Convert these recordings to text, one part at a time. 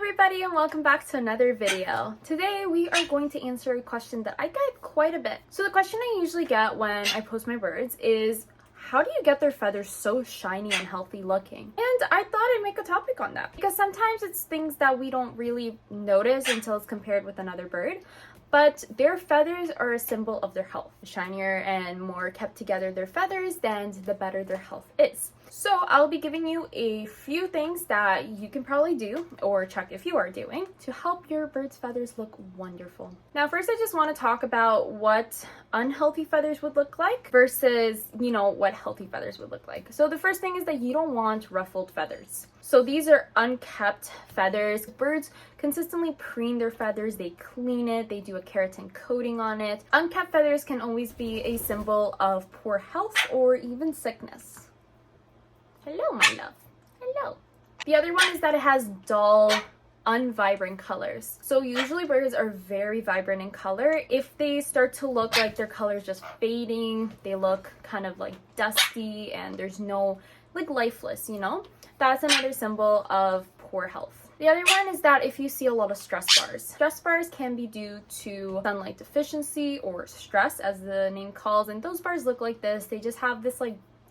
everybody, and welcome back to another video. Today we are going to answer a question that I get quite a bit. So the question I usually get when I post my birds is, how do you get their feathers so shiny and healthy looking? And I thought I'd make a topic on that because sometimes it's things that we don't really notice until it's compared with another bird. But their feathers are a symbol of their health. The shinier and more kept together their feathers, then the better their health is. So I'll be giving you a few things that you can probably do or check if you are doing to help your bird's feathers look wonderful. Now, first I just want to talk about what unhealthy feathers would look like versus, what healthy feathers would look like. So the first thing is that you don't want ruffled feathers. So these are unkept feathers. Birds consistently preen their feathers, they clean it, they do a keratin coating on it. Unkept feathers can always be a symbol of poor health or even sickness. Hello, my love. Hello. The other one is that it has dull, unvibrant colors. So usually birds are very vibrant in color. If they start to look like their color is just fading, they look kind of like dusty and there's no, lifeless, that's another symbol of poor health. The other one is that if you see a lot of stress bars can be due to sunlight deficiency or stress, as the name calls, and those bars look like this. They just have this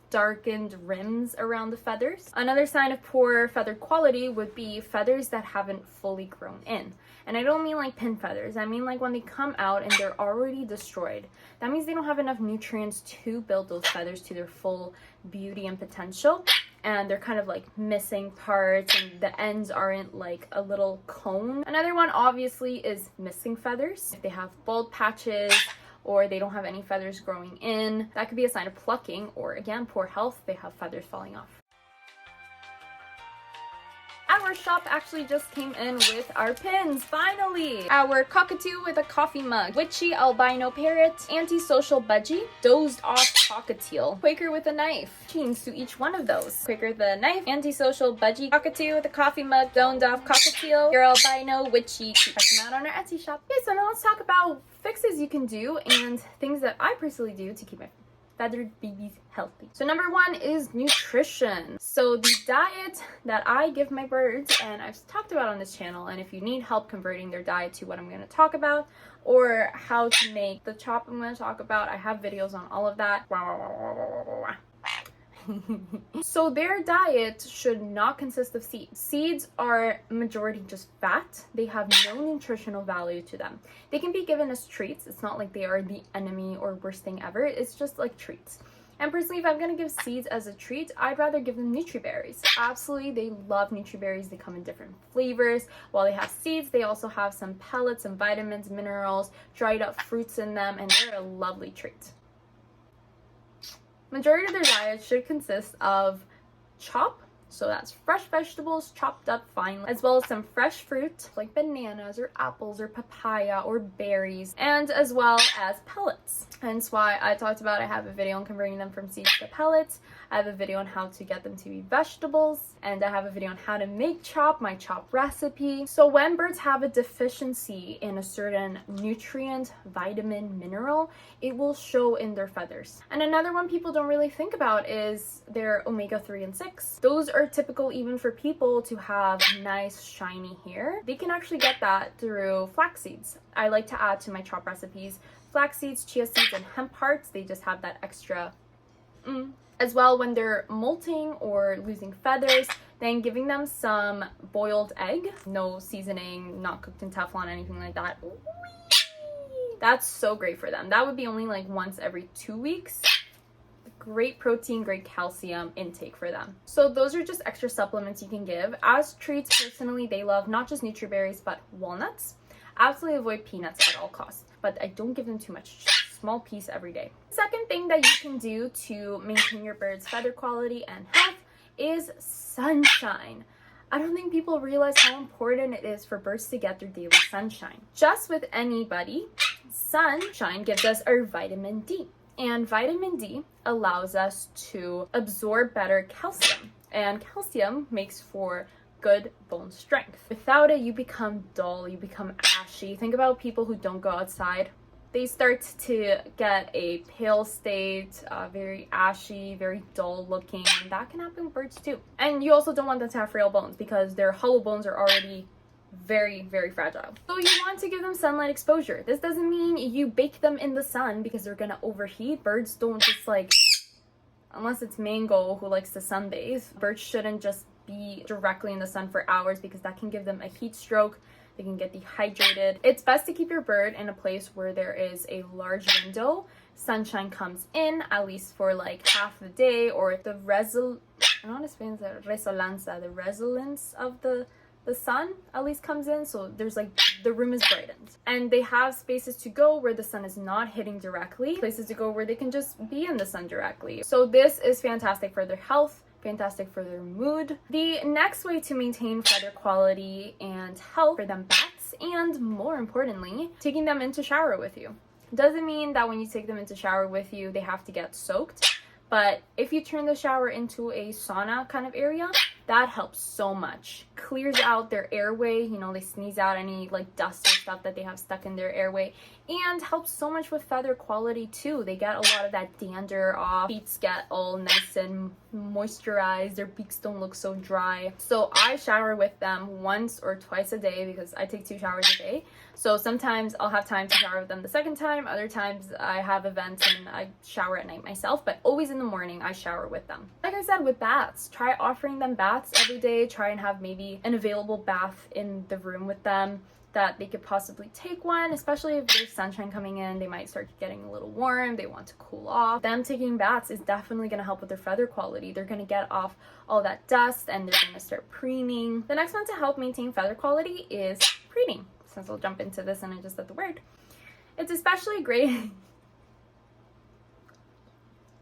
darkened rims around the feathers. Another sign of poor feather quality would be feathers that haven't fully grown in. And I don't mean like pin feathers, I mean like when they come out and they're already destroyed. That means they don't have enough nutrients to build those feathers to their full beauty and potential. And they're kind of missing parts and the ends aren't like a little cone. Another one obviously is missing feathers. If they have bald patches, or they don't have any feathers growing in, that could be a sign of plucking, or again, poor health, they have feathers falling off. Our shop actually just came in with our pins, finally! Our cockatiel with a coffee mug, witchy albino parrot, antisocial budgie, dozed off cockatiel, Quaker with a knife. Teams to each one of those. Quaker with a knife, antisocial budgie, cockatiel with a coffee mug, zoned off cockatiel, your albino, witchy. Check them out on our Etsy shop. Okay, so now let's talk about fixes you can do and things that I personally do to keep my feathered babies healthy. So number one is nutrition. So the diet that I give my birds, and I've talked about on this channel, and if you need help converting their diet to what I'm going to talk about or how to make the chop I'm going to talk about, I have videos on all of that. So their diet should not consist of seeds. Seeds are majority just fat. They have no nutritional value to them. They can be given as treats. It's not like they are the enemy or worst thing ever. It's just like treats. And personally, if I'm going to give seeds as a treat, I'd rather give them nutriberries. Absolutely, they love nutriberries. They come in different flavors. While they have seeds, they also have some pellets, some vitamins, minerals, dried up fruits in them, and they're a lovely treat. Majority of their diet should consist of chop, so that's fresh vegetables chopped up finely, as well as some fresh fruit like bananas or apples or papaya or berries, and as well as pellets. Hence why I talked about, I have a video on converting them from seeds to pellets. I have a video on how to get them to be vegetables, and I have a video on how to make chop, my chop recipe. So when birds have a deficiency in a certain nutrient, vitamin, mineral, it will show in their feathers. And another one people don't really think about is their omega-3 and 6. Those are typical even for people to have nice shiny hair. They can actually get that through flax seeds. I like to add to my chop recipes flax seeds, chia seeds, and hemp hearts. They just have that extra As well, when they're molting or losing feathers, then giving them some boiled egg, no seasoning, not cooked in Teflon, anything like that. That's so great for them. That would be only once every 2 weeks. Great protein, great calcium intake for them. So those are just extra supplements you can give. As treats, personally, they love not just nutriberries, but walnuts. Absolutely avoid peanuts at all costs, but I don't give them too much. Small piece every day. Second thing that you can do to maintain your bird's feather quality and health is sunshine. I don't think people realize how important it is for birds to get their daily sunshine. Just with anybody, sunshine gives us our vitamin D. And vitamin D allows us to absorb better calcium. And calcium makes for good bone strength. Without it, you become dull, you become ashy. Think about people who don't go outside. They start to get a pale state, very ashy, very dull looking. That can happen with birds too. And you also don't want them to have frail bones because their hollow bones are already very, very fragile. So you want to give them sunlight exposure. This doesn't mean you bake them in the sun because they're gonna overheat. Birds don't just like, unless it's Mango who likes to sunbathe, birds shouldn't just be directly in the sun for hours because that can give them a heat stroke. They can get dehydrated. It's best to keep your bird in a place where there is a large window. Sunshine comes in at least for like half the day, or the resonance of the sun at least comes in, so there's like the room is brightened, and they have spaces to go where the sun is not hitting directly, places to go where they can just be in the sun directly. So this is fantastic for their health, fantastic for their mood. The next way to maintain feather quality and health for them bats, and more importantly, taking them into shower with you. Doesn't mean that when you take them into shower with you, they have to get soaked. But if you turn the shower into a sauna kind of area, that helps so much. Clears out their airway, you know, they sneeze out any like dust or stuff that they have stuck in their airway, and helps so much with feather quality too. They get a lot of that dander off, beaks get all nice and moisturized, their beaks don't look so dry. So I shower with them once or twice a day because I take 2 showers a day. So sometimes I'll have time to shower with them the second time, other times I have events and I shower at night myself, but always in the morning I shower with them. Like I said, with baths, try offering them baths every day. Try and have maybe an available bath in the room with them that they could possibly take one, especially if there's sunshine coming in. They might start getting a little warm, they want to cool off. Them taking baths is definitely going to help with their feather quality. They're going to get off all that dust and they're going to start preening. The next one to help maintain feather quality is preening. Since I'll jump into this and I just said the word. It's especially great.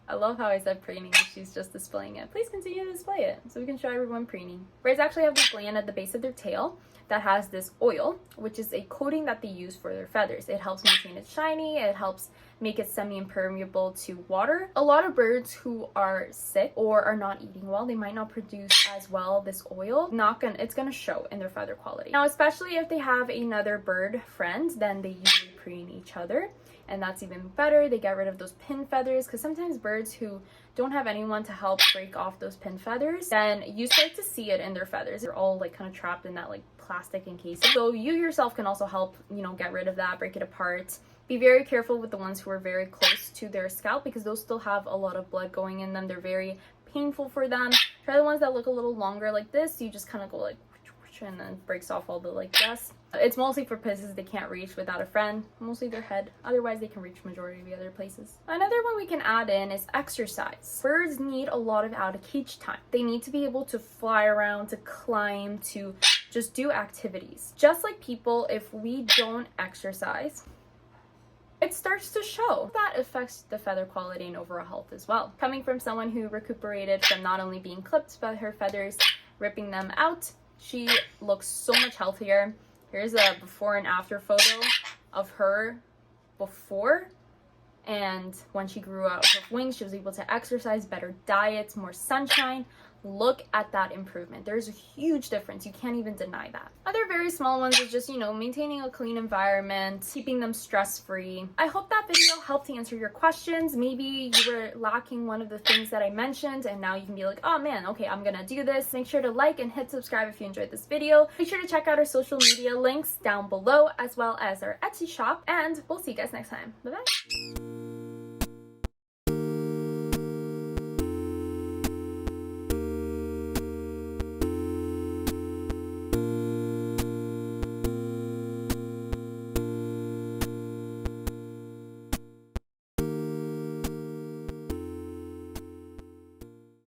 I love how I said preening. She's just displaying it. Please continue to display it so we can show everyone preening. Birds actually have this gland at the base of their tail that has this oil, which is a coating that they use for their feathers. It helps maintain it shiny. It helps make it semi-impermeable to water. A lot of birds who are sick or are not eating well, they might not produce as well this oil. It's gonna show in their feather quality. Now, especially if they have another bird friend, then they usually preen each other. And that's even better. They get rid of those pin feathers, because sometimes birds who don't have anyone to help break off those pin feathers, then you start to see it in their feathers. They're all like kind of trapped in that like plastic encasing. So you yourself can also help, you know, get rid of that, break it apart. Be very careful with the ones who are very close to their scalp because those still have a lot of blood going in them. They're very painful for them. Try the ones that look a little longer like this. You just kind of go like and then breaks off all the like dust. It's mostly for places they can't reach without a friend, mostly their head. Otherwise they can reach majority of the other places. Another one we can add in is exercise. Birds need a lot of out of cage time. They need to be able to fly around, to climb, to just do activities. Just like people, if we don't exercise, it starts to show. That affects the feather quality and overall health as well. Coming from someone who recuperated from not only being clipped but her feathers, ripping them out, she looks so much healthier. Here's a before and after photo of her before, and when she grew out her wings, she was able to exercise, better diets, more sunshine. Look at that improvement. There's a huge difference. You can't even deny that. Other very small ones is just, you know, maintaining a clean environment, keeping them stress-free. I hope that video helped to answer your questions. Maybe you were lacking one of the things that I mentioned and now you can be like, oh man, okay, I'm gonna do this. Make sure to like and hit subscribe if you enjoyed this video. Make sure to check out our social media links down below as well as our Etsy shop, and we'll see you guys next time. Bye-bye.